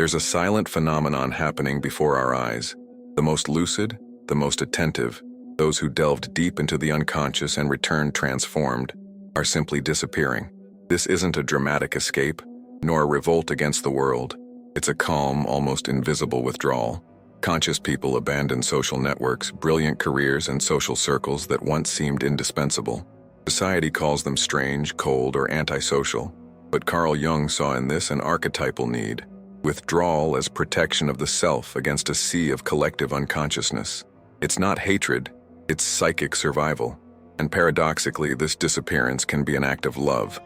There's a silent phenomenon happening before our eyes. The most lucid, the most attentive, those who delved deep into the unconscious and returned transformed, are simply disappearing. This isn't a dramatic escape, nor a revolt against the world. It's a calm, almost invisible withdrawal. Conscious people abandon social networks, brilliant careers, and social circles that once seemed indispensable. Society calls them strange, cold, or antisocial, but Carl Jung saw in this an archetypal need: withdrawal as protection of the self against a sea of collective unconsciousness. It's not hatred, it's psychic survival. And paradoxically, this disappearance can be an act of love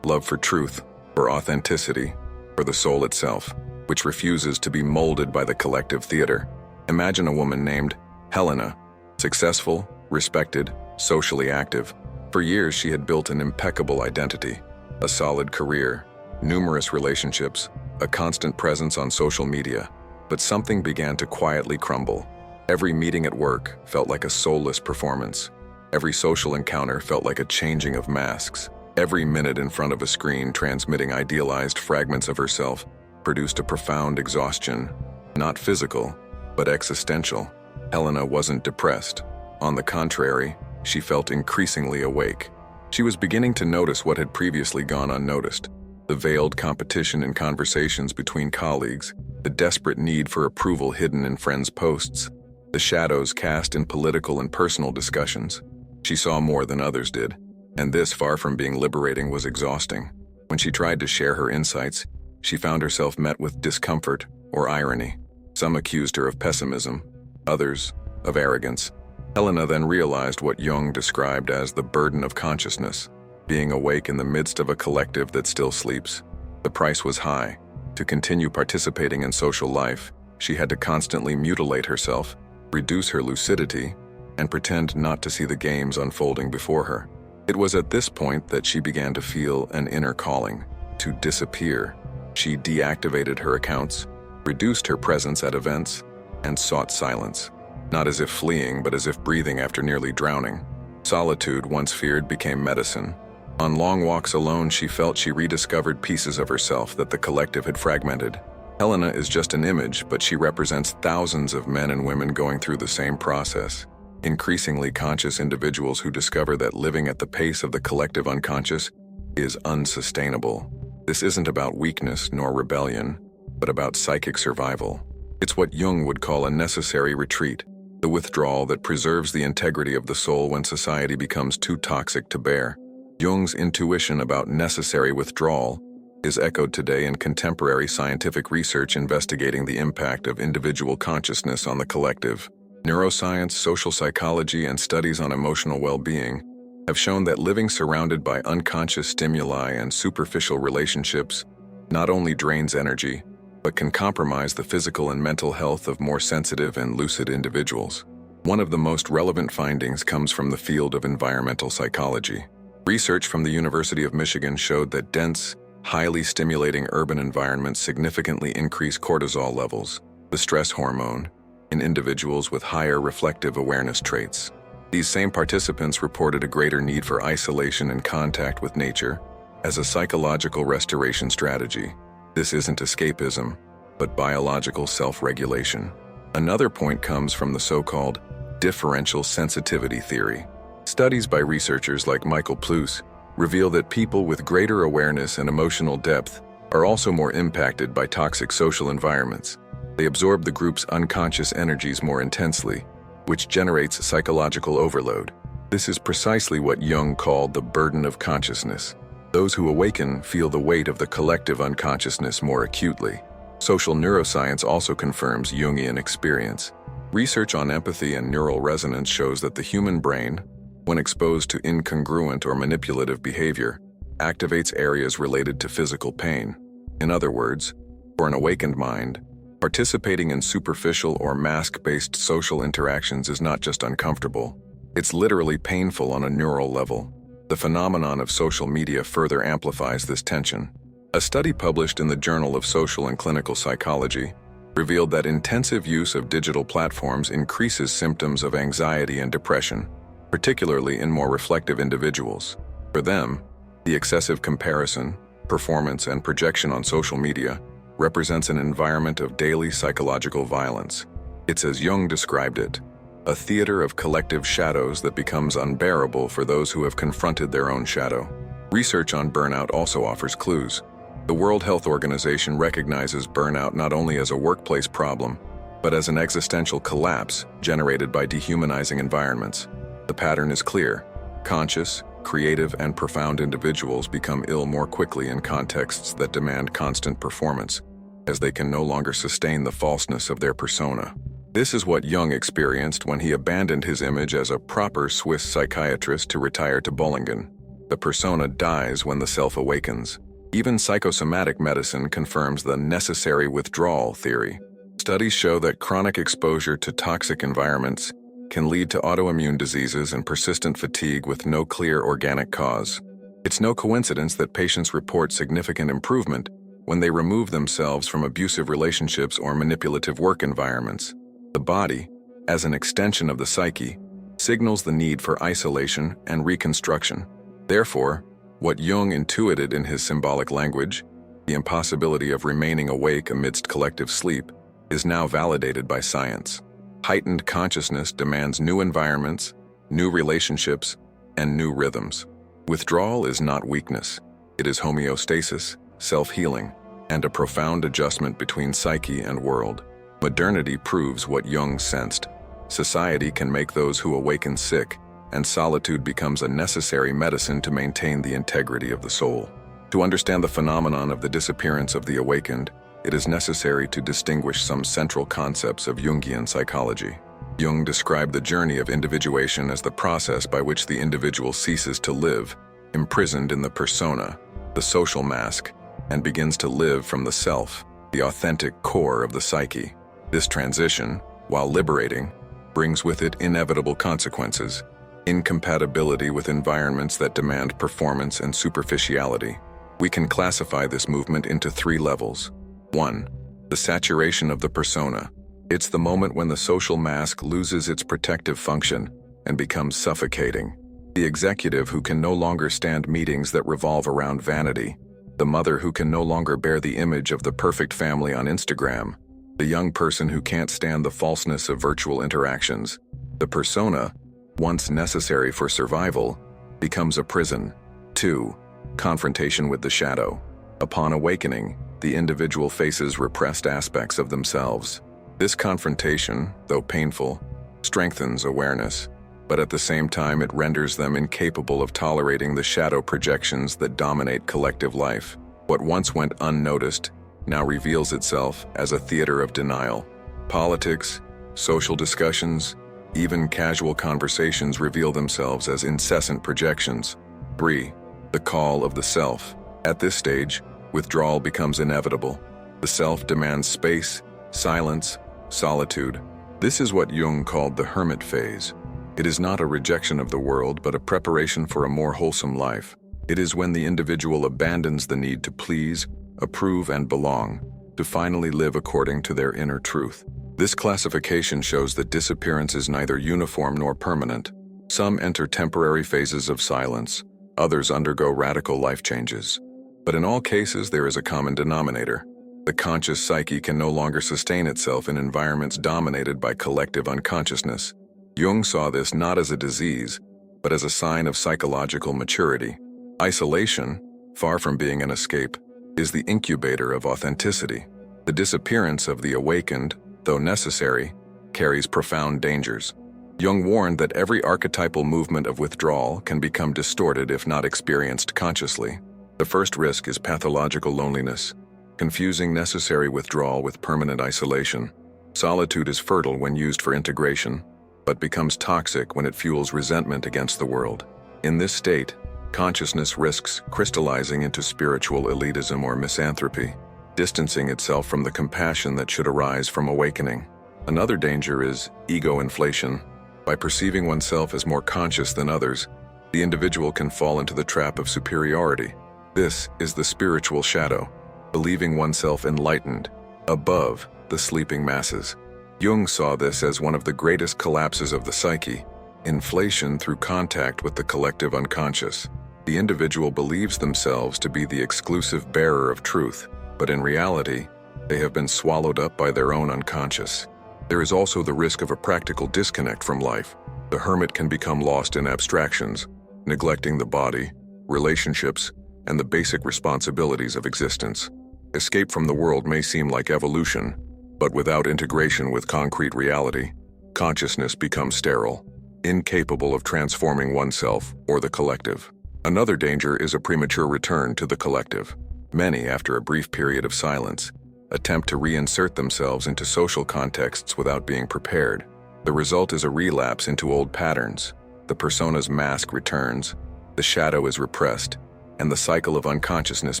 for truth, for authenticity, for the soul itself, which refuses to be molded by the collective theater. Imagine a woman named Helena, successful, respected, socially active. For years, she had built an impeccable identity, a solid career, numerous relationships, a constant presence on social media. But something began to quietly crumble. Every meeting at work felt like a soulless performance. Every social encounter felt like a changing of masks. Every minute in front of a screen transmitting idealized fragments of herself produced a profound exhaustion, not physical, but existential. Helena wasn't depressed. On the contrary, she felt increasingly awake. She was beginning to notice what had previously gone unnoticed: the veiled competition in conversations between colleagues, the desperate need for approval hidden in friends' posts, the shadows cast in political and personal discussions. She saw more than others did, and this, far from being liberating, was exhausting. When she tried to share her insights, she found herself met with discomfort or irony. Some accused her of pessimism, others of arrogance. Helena then realized what Jung described as the burden of consciousness, being awake in the midst of a collective that still sleeps. The price was high. To continue participating in social life, she had to constantly mutilate herself, reduce her lucidity, and pretend not to see the games unfolding before her. It was at this point that she began to feel an inner calling to disappear. She deactivated her accounts, reduced her presence at events, and sought silence. Not as if fleeing, but as if breathing after nearly drowning. Solitude, once feared, became medicine. On long walks alone, she felt she rediscovered pieces of herself that the collective had fragmented. Helena is just an image, but she represents thousands of men and women going through the same process. Increasingly conscious individuals who discover that living at the pace of the collective unconscious is unsustainable. This isn't about weakness nor rebellion, but about psychic survival. It's what Jung would call a necessary retreat, the withdrawal that preserves the integrity of the soul when society becomes too toxic to bear. Jung's intuition about necessary withdrawal is echoed today in contemporary scientific research investigating the impact of individual consciousness on the collective. Neuroscience, social psychology, and studies on emotional well-being have shown that living surrounded by unconscious stimuli and superficial relationships not only drains energy, but can compromise the physical and mental health of more sensitive and lucid individuals. One of the most relevant findings comes from the field of environmental psychology. Research from the University of Michigan showed that dense, highly stimulating urban environments significantly increase cortisol levels, the stress hormone, in individuals with higher reflective awareness traits. These same participants reported a greater need for isolation and contact with nature as a psychological restoration strategy. This isn't escapism, but biological self-regulation. Another point comes from the so-called differential sensitivity theory. Studies by researchers like Michael Plus reveal that people with greater awareness and emotional depth are also more impacted by toxic social environments. They absorb the group's unconscious energies more intensely, which generates psychological overload. This is precisely what Jung called the burden of consciousness. Those who awaken feel the weight of the collective unconsciousness more acutely. Social neuroscience also confirms Jungian experience. Research on empathy and neural resonance shows that the human brain, when exposed to incongruent or manipulative behavior, activates areas related to physical pain. In other words, for an awakened mind, participating in superficial or mask-based social interactions is not just uncomfortable, it's literally painful on a neural level. The phenomenon of social media further amplifies this tension. A study published in the Journal of Social and Clinical Psychology revealed that intensive use of digital platforms increases symptoms of anxiety and depression, particularly in more reflective individuals. For them, the excessive comparison, performance, and projection on social media represents an environment of daily psychological violence. It's as Jung described it, a theater of collective shadows that becomes unbearable for those who have confronted their own shadow. Research on burnout also offers clues. The World Health Organization recognizes burnout not only as a workplace problem, but as an existential collapse generated by dehumanizing environments. The pattern is clear. Conscious, creative, and profound individuals become ill more quickly in contexts that demand constant performance, as they can no longer sustain the falseness of their persona. This is what Jung experienced when he abandoned his image as a proper Swiss psychiatrist to retire to Bollingen. The persona dies when the self awakens. Even psychosomatic medicine confirms the necessary withdrawal theory. Studies show that chronic exposure to toxic environments can lead to autoimmune diseases and persistent fatigue with no clear organic cause. It's no coincidence that patients report significant improvement when they remove themselves from abusive relationships or manipulative work environments. The body, as an extension of the psyche, signals the need for isolation and reconstruction. Therefore, what Jung intuited in his symbolic language, the impossibility of remaining awake amidst collective sleep, is now validated by science. Heightened consciousness demands new environments, new relationships, and new rhythms. Withdrawal is not weakness. It is homeostasis, self-healing, and a profound adjustment between psyche and world. Modernity proves what Jung sensed. Society can make those who awaken sick, and solitude becomes a necessary medicine to maintain the integrity of the soul. To understand the phenomenon of the disappearance of the awakened, it is necessary to distinguish some central concepts of Jungian psychology. Jung described the journey of individuation as the process by which the individual ceases to live, imprisoned in the persona, the social mask, and begins to live from the self, the authentic core of the psyche. This transition, while liberating, brings with it inevitable consequences: incompatibility with environments that demand performance and superficiality. We can classify this movement into 3 levels. 1. The saturation of the persona. It's the moment when the social mask loses its protective function and becomes suffocating. The executive who can no longer stand meetings that revolve around vanity. The mother who can no longer bear the image of the perfect family on Instagram. The young person who can't stand the falseness of virtual interactions. The persona, once necessary for survival, becomes a prison. 2. Confrontation with the shadow. Upon awakening, the individual faces repressed aspects of themselves. This confrontation, though painful, strengthens awareness, but at the same time it renders them incapable of tolerating the shadow projections that dominate collective life. What once went unnoticed now reveals itself as a theater of denial. Politics, social discussions, even casual conversations reveal themselves as incessant projections. 3. The call of the self. At this stage, withdrawal becomes inevitable. The self demands space, silence, solitude. This is what Jung called the hermit phase. It is not a rejection of the world, but a preparation for a more wholesome life. It is when the individual abandons the need to please, approve, and belong, to finally live according to their inner truth. This classification shows that disappearance is neither uniform nor permanent. Some enter temporary phases of silence, others undergo radical life changes. But in all cases, there is a common denominator. The conscious psyche can no longer sustain itself in environments dominated by collective unconsciousness. Jung saw this not as a disease, but as a sign of psychological maturity. Isolation, far from being an escape, is the incubator of authenticity. The disappearance of the awakened, though necessary, carries profound dangers. Jung warned that every archetypal movement of withdrawal can become distorted if not experienced consciously. The first risk is pathological loneliness, confusing necessary withdrawal with permanent isolation. Solitude is fertile when used for integration, but becomes toxic when it fuels resentment against the world. In this state, consciousness risks crystallizing into spiritual elitism or misanthropy, distancing itself from the compassion that should arise from awakening. Another danger is ego inflation. By perceiving oneself as more conscious than others, the individual can fall into the trap of superiority. This is the spiritual shadow, believing oneself enlightened, above the sleeping masses. Jung saw this as one of the greatest collapses of the psyche, inflation through contact with the collective unconscious. The individual believes themselves to be the exclusive bearer of truth, but in reality, They have been swallowed up by their own unconscious. There is also the risk of a practical disconnect from life. The hermit can become lost in abstractions, neglecting the body, relationships, and the basic responsibilities of existence. Escape from the world may seem like evolution, but without integration with concrete reality, consciousness becomes sterile, incapable of transforming oneself or the collective. Another danger is a premature return to the collective. Many, after a brief period of silence, attempt to reinsert themselves into social contexts without being prepared. The result is a relapse into old patterns. The persona's mask returns, the shadow is repressed, and the cycle of unconsciousness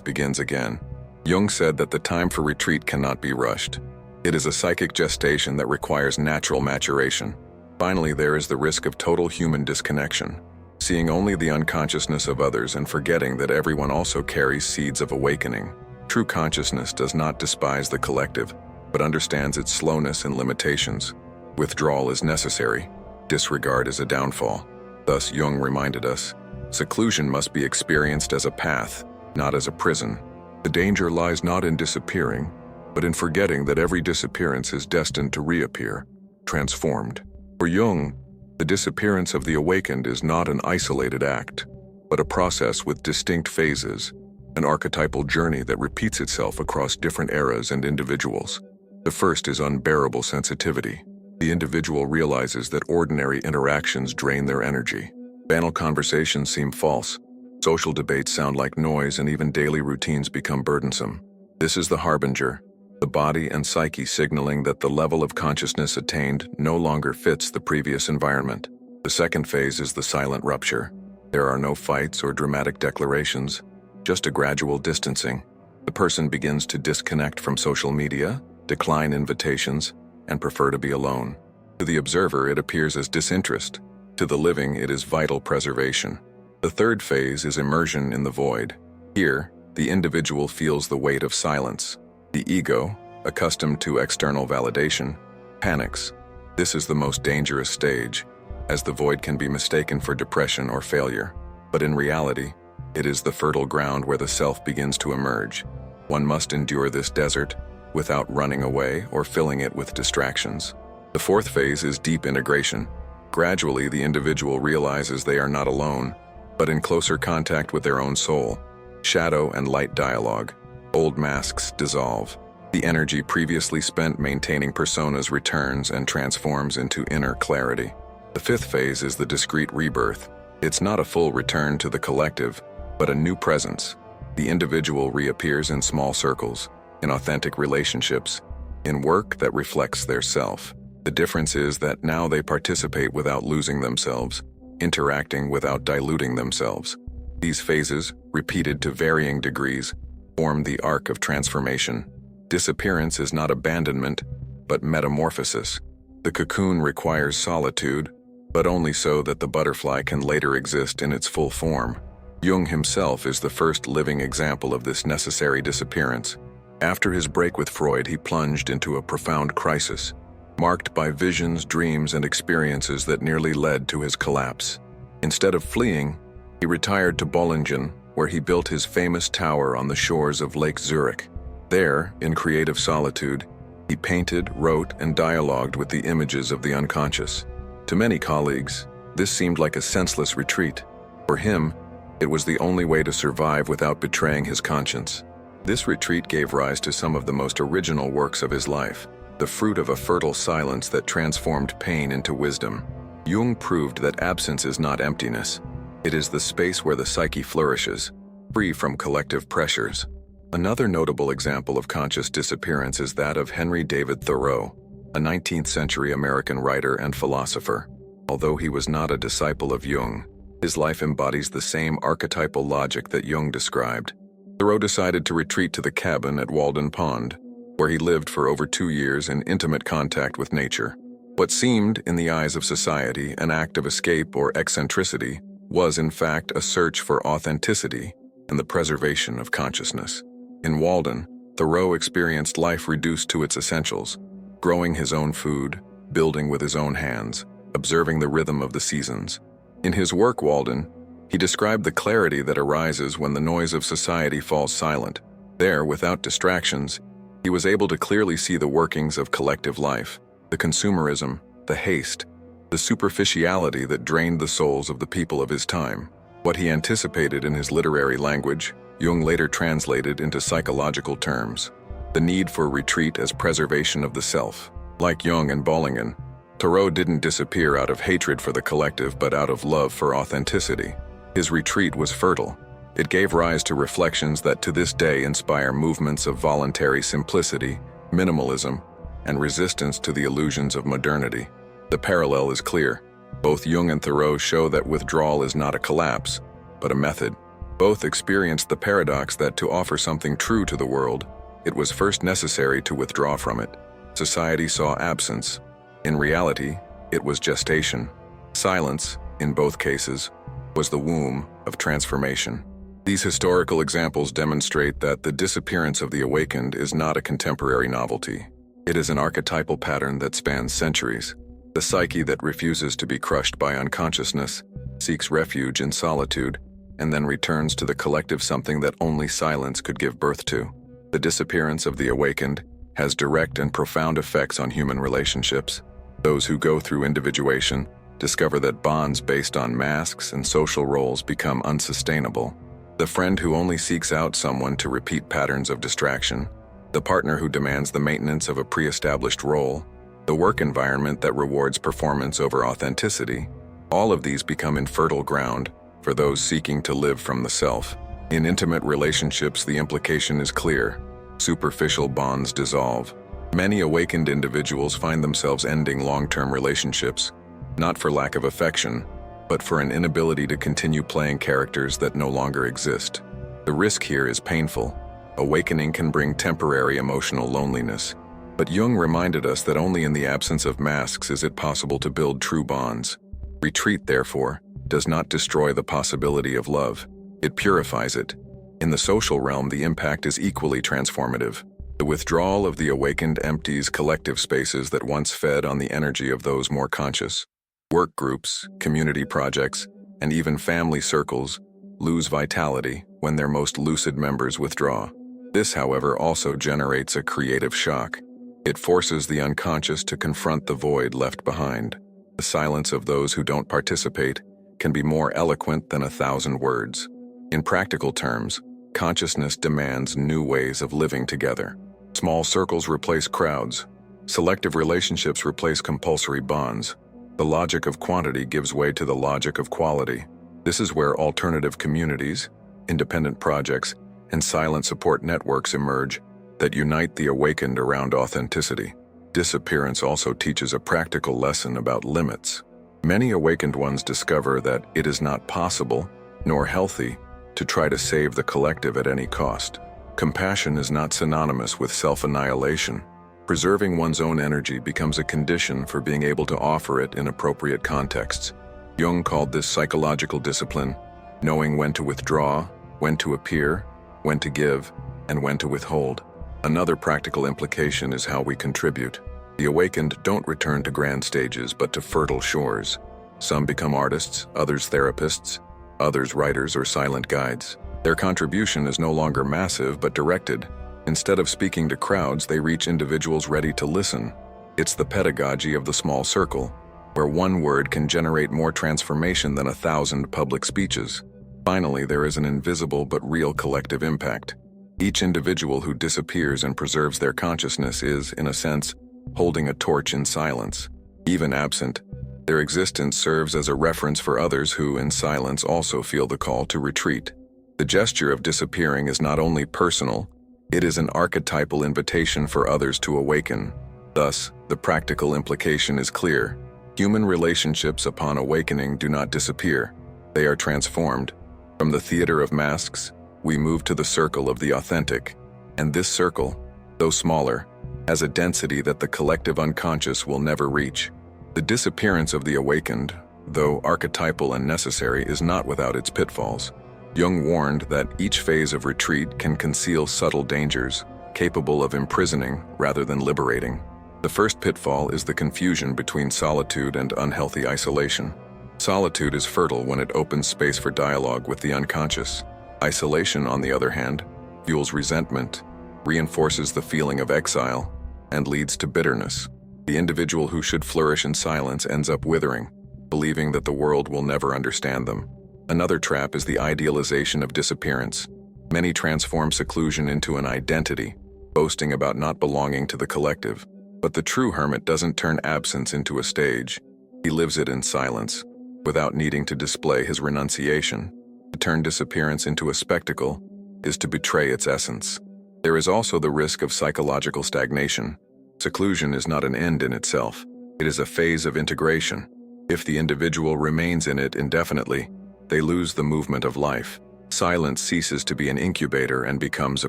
begins again. Jung said that the time for retreat cannot be rushed. It is a psychic gestation that requires natural maturation. Finally, there is the risk of total human disconnection, seeing only the unconsciousness of others and forgetting that everyone also carries seeds of awakening. True consciousness does not despise the collective, but understands its slowness and limitations. Withdrawal is necessary. Disregard is a downfall. Thus, Jung reminded us, seclusion must be experienced as a path, not as a prison. The danger lies not in disappearing, but in forgetting that every disappearance is destined to reappear, transformed. For Jung, the disappearance of the awakened is not an isolated act, but a process with distinct phases, an archetypal journey that repeats itself across different eras and individuals. The first is unbearable sensitivity. The individual realizes that ordinary interactions drain their energy. Banal conversations seem false. Social debates sound like noise, and even daily routines become burdensome. This is the harbinger, the body and psyche signaling that the level of consciousness attained no longer fits the previous environment. The second phase is the silent rupture. There are no fights or dramatic declarations, just a gradual distancing. The person begins to disconnect from social media, decline invitations, and prefer to be alone. To the observer, it appears as disinterest. To the living, it is vital preservation. The third phase is immersion in the void. Here, the individual feels the weight of silence. The ego, accustomed to external validation, panics. This is the most dangerous stage, as the void can be mistaken for depression or failure. But in reality, it is the fertile ground where the self begins to emerge. One must endure this desert without running away or filling it with distractions. The fourth phase is deep integration. Gradually, the individual realizes they are not alone, but in closer contact with their own soul. Shadow and light dialogue. Old masks dissolve. The energy previously spent maintaining personas returns and transforms into inner clarity. The fifth phase is the discrete rebirth. It's not a full return to the collective, but a new presence. The individual reappears in small circles, in authentic relationships, in work that reflects their self. The difference is that now they participate without losing themselves, interacting without diluting themselves. These phases, repeated to varying degrees, form the arc of transformation. Disappearance is not abandonment, but metamorphosis. The cocoon requires solitude, but only so that the butterfly can later exist in its full form. Jung himself is the first living example of this necessary disappearance. After his break with Freud, he plunged into a profound crisis, marked by visions, dreams, and experiences that nearly led to his collapse. Instead of fleeing, he retired to Bollingen, where he built his famous tower on the shores of Lake Zurich. There, in creative solitude, he painted, wrote, and dialogued with the images of the unconscious. To many colleagues, this seemed like a senseless retreat. For him, it was the only way to survive without betraying his conscience. This retreat gave rise to some of the most original works of his life, the fruit of a fertile silence that transformed pain into wisdom. Jung proved that absence is not emptiness. It is the space where the psyche flourishes, free from collective pressures. Another notable example of conscious disappearance is that of Henry David Thoreau, a 19th-century American writer and philosopher. Although he was not a disciple of Jung, his life embodies the same archetypal logic that Jung described. Thoreau decided to retreat to the cabin at Walden Pond, where he lived for over 2 years in intimate contact with nature. What seemed, in the eyes of society, an act of escape or eccentricity was, in fact, a search for authenticity and the preservation of consciousness. In Walden, Thoreau experienced life reduced to its essentials, growing his own food, building with his own hands, observing the rhythm of the seasons. In his work, Walden, he described the clarity that arises when the noise of society falls silent. There, without distractions, He was able to clearly see the workings of collective life, the consumerism, the haste, the superficiality that drained the souls of the people of his time. What he anticipated in his literary language, Jung later translated into psychological terms. The need for retreat as preservation of the self. Like Jung and Bollingen, Thoreau didn't disappear out of hatred for the collective but out of love for authenticity. His retreat was fertile. It gave rise to reflections that to this day inspire movements of voluntary simplicity, minimalism, and resistance to the illusions of modernity. The parallel is clear. Both Jung and Thoreau show that withdrawal is not a collapse, but a method. Both experienced the paradox that to offer something true to the world, it was first necessary to withdraw from it. Society saw absence. In reality, it was gestation. Silence, in both cases, was the womb of transformation. These historical examples demonstrate that the disappearance of the awakened is not a contemporary novelty. It is an archetypal pattern that spans centuries. The psyche that refuses to be crushed by unconsciousness seeks refuge in solitude and then returns to the collective something that only silence could give birth to. The disappearance of the awakened has direct and profound effects on human relationships. Those who go through individuation discover that bonds based on masks and social roles become unsustainable. The friend who only seeks out someone to repeat patterns of distraction, the partner who demands the maintenance of a pre-established role, the work environment that rewards performance over authenticity, all of these become infertile ground for those seeking to live from the self. In intimate relationships, the implication is clear. Superficial bonds dissolve. Many awakened individuals find themselves ending long-term relationships, not for lack of affection, but for an inability to continue playing characters that no longer exist. The risk here is painful. Awakening can bring temporary emotional loneliness, but Jung reminded us that only in the absence of masks is it possible to build true bonds. Retreat, therefore, does not destroy the possibility of love. It purifies it. In the social realm, the impact is equally transformative. The withdrawal of the awakened empties collective spaces that once fed on the energy of those more conscious. Work groups, community projects, and even family circles lose vitality when their most lucid members withdraw. This, however, also generates a creative shock. It forces the unconscious to confront the void left behind. The silence of those who don't participate can be more eloquent than 1,000 words. In practical terms, consciousness demands new ways of living together. Small circles replace crowds. Selective relationships replace compulsory bonds. The logic of quantity gives way to the logic of quality. This is where alternative communities, independent projects, and silent support networks emerge that unite the awakened around authenticity. Disappearance also teaches a practical lesson about limits. Many awakened ones discover that it is not possible, nor healthy, to try to save the collective at any cost. Compassion is not synonymous with self-annihilation. Preserving one's own energy becomes a condition for being able to offer it in appropriate contexts. Jung called this psychological discipline, knowing when to withdraw, when to appear, when to give, and when to withhold. Another practical implication is how we contribute. The awakened don't return to grand stages but to fertile shores. Some become artists, others therapists, others writers or silent guides. Their contribution is no longer massive but directed. Instead of speaking to crowds, they reach individuals ready to listen. It's the pedagogy of the small circle, where one word can generate more transformation than 1,000 public speeches. Finally, there is an invisible but real collective impact. Each individual who disappears and preserves their consciousness is, in a sense, holding a torch in silence. Even absent, their existence serves as a reference for others who, in silence, also feel the call to retreat. The gesture of disappearing is not only personal, it is an archetypal invitation for others to awaken. Thus, the practical implication is clear. Human relationships upon awakening do not disappear. They are transformed. From the theater of masks, we move to the circle of the authentic. And this circle, though smaller, has a density that the collective unconscious will never reach. The disappearance of the awakened, though archetypal and necessary, is not without its pitfalls. Jung warned that each phase of retreat can conceal subtle dangers, capable of imprisoning rather than liberating. The first pitfall is the confusion between solitude and unhealthy isolation. Solitude is fertile when it opens space for dialogue with the unconscious. Isolation, on the other hand, fuels resentment, reinforces the feeling of exile, and leads to bitterness. The individual who should flourish in silence ends up withering, believing that the world will never understand them. Another trap is the idealization of disappearance. Many transform seclusion into an identity, boasting about not belonging to the collective. But the true hermit doesn't turn absence into a stage. He lives it in silence, without needing to display his renunciation. To turn disappearance into a spectacle is to betray its essence. There is also the risk of psychological stagnation. Seclusion is not an end in itself. It is a phase of integration. If the individual remains in it indefinitely, they lose the movement of life. Silence ceases to be an incubator and becomes a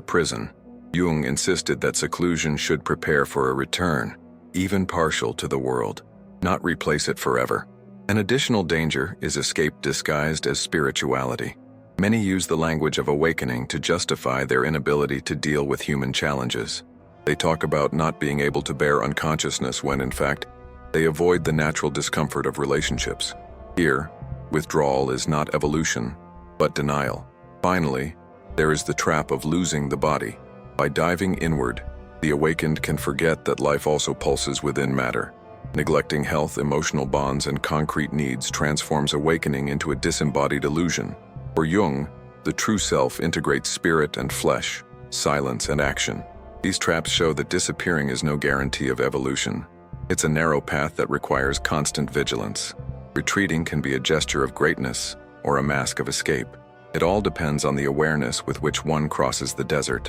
prison. Jung insisted that seclusion should prepare for a return, even partial, to the world, not replace it forever. An additional danger is escape disguised as spirituality. Many use the language of awakening to justify their inability to deal with human challenges. They talk about not being able to bear unconsciousness when, in fact, they avoid the natural discomfort of relationships. Here, withdrawal is not evolution, but denial. Finally, there is the trap of losing the body. By diving inward, the awakened can forget that life also pulses within matter. Neglecting health, emotional bonds, and concrete needs transforms awakening into a disembodied illusion. For Jung, the true self integrates spirit and flesh, silence and action. These traps show that disappearing is no guarantee of evolution. It's a narrow path that requires constant vigilance. Retreating can be a gesture of greatness or a mask of escape. It all depends on the awareness with which one crosses the desert.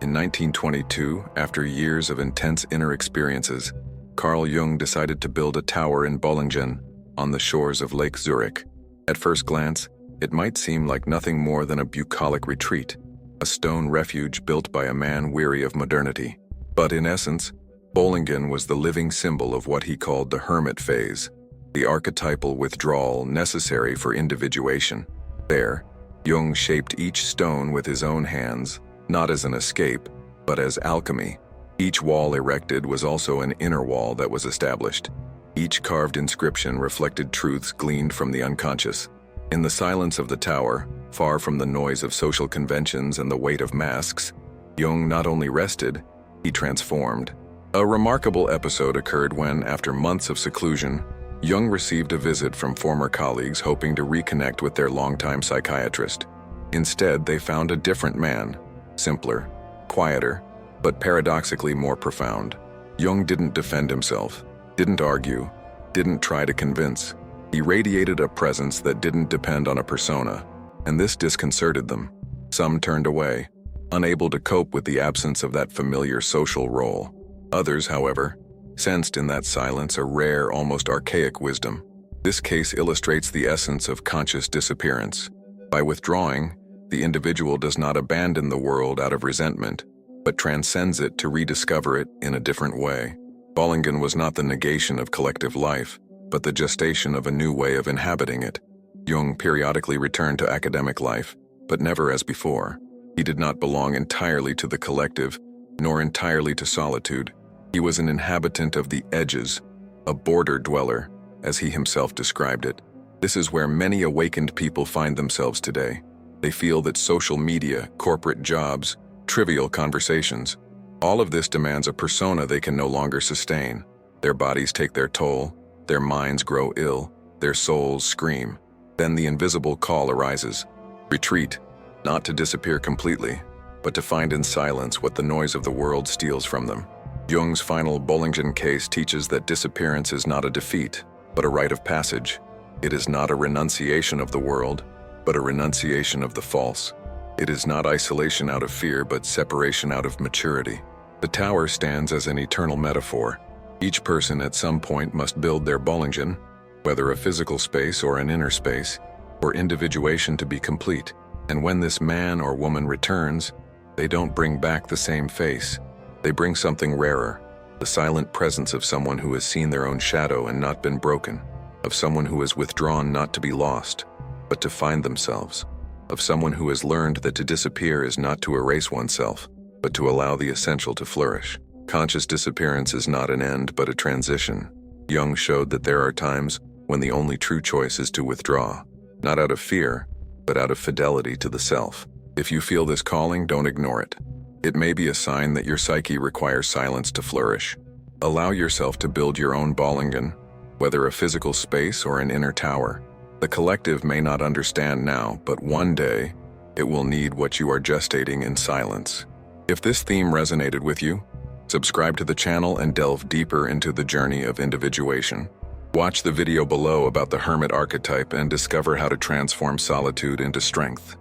In 1922, after years of intense inner experiences, Carl Jung decided to build a tower in Bollingen, on the shores of Lake Zurich. At first glance, it might seem like nothing more than a bucolic retreat, a stone refuge built by a man weary of modernity. But in essence, Bollingen was the living symbol of what he called the hermit phase, the archetypal withdrawal necessary for individuation. There, Jung shaped each stone with his own hands, not as an escape, but as alchemy. Each wall erected was also an inner wall that was established. Each carved inscription reflected truths gleaned from the unconscious. In the silence of the tower, far from the noise of social conventions and the weight of masks, Jung not only rested, he transformed. A remarkable episode occurred when, after months of seclusion, Jung received a visit from former colleagues hoping to reconnect with their longtime psychiatrist. Instead, they found a different man, simpler, quieter, but paradoxically more profound. Jung didn't defend himself, didn't argue, didn't try to convince. He radiated a presence that didn't depend on a persona, and this disconcerted them. Some turned away, unable to cope with the absence of that familiar social role. Others, however, sensed in that silence a rare, almost archaic wisdom. This case illustrates the essence of conscious disappearance. By withdrawing, the individual does not abandon the world out of resentment, but transcends it to rediscover it in a different way. Bollingen was not the negation of collective life, but the gestation of a new way of inhabiting it. Jung periodically returned to academic life, but never as before. He did not belong entirely to the collective, nor entirely to solitude. He was an inhabitant of the edges, a border dweller, as he himself described it. This is where many awakened people find themselves today. They feel that social media, corporate jobs, trivial conversations, all of this demands a persona they can no longer sustain. Their bodies take their toll, their minds grow ill, their souls scream. Then the invisible call arises. Retreat, not to disappear completely, but to find in silence what the noise of the world steals from them. Jung's final Bollingen case teaches that disappearance is not a defeat, but a rite of passage. It is not a renunciation of the world, but a renunciation of the false. It is not isolation out of fear, but separation out of maturity. The tower stands as an eternal metaphor. Each person at some point must build their Bollingen, whether a physical space or an inner space, for individuation to be complete. And when this man or woman returns, they don't bring back the same face. They bring something rarer, the silent presence of someone who has seen their own shadow and not been broken, of someone who has withdrawn not to be lost, but to find themselves, of someone who has learned that to disappear is not to erase oneself, but to allow the essential to flourish. Conscious disappearance is not an end, but a transition. Jung showed that there are times when the only true choice is to withdraw, not out of fear, but out of fidelity to the self. If you feel this calling, don't ignore it. It may be a sign that your psyche requires silence to flourish. Allow yourself to build your own Ballingen, whether a physical space or an inner tower. The collective may not understand now, but one day, it will need what you are gestating in silence. If this theme resonated with you, subscribe to the channel and delve deeper into the journey of individuation. Watch the video below about the hermit archetype and discover how to transform solitude into strength.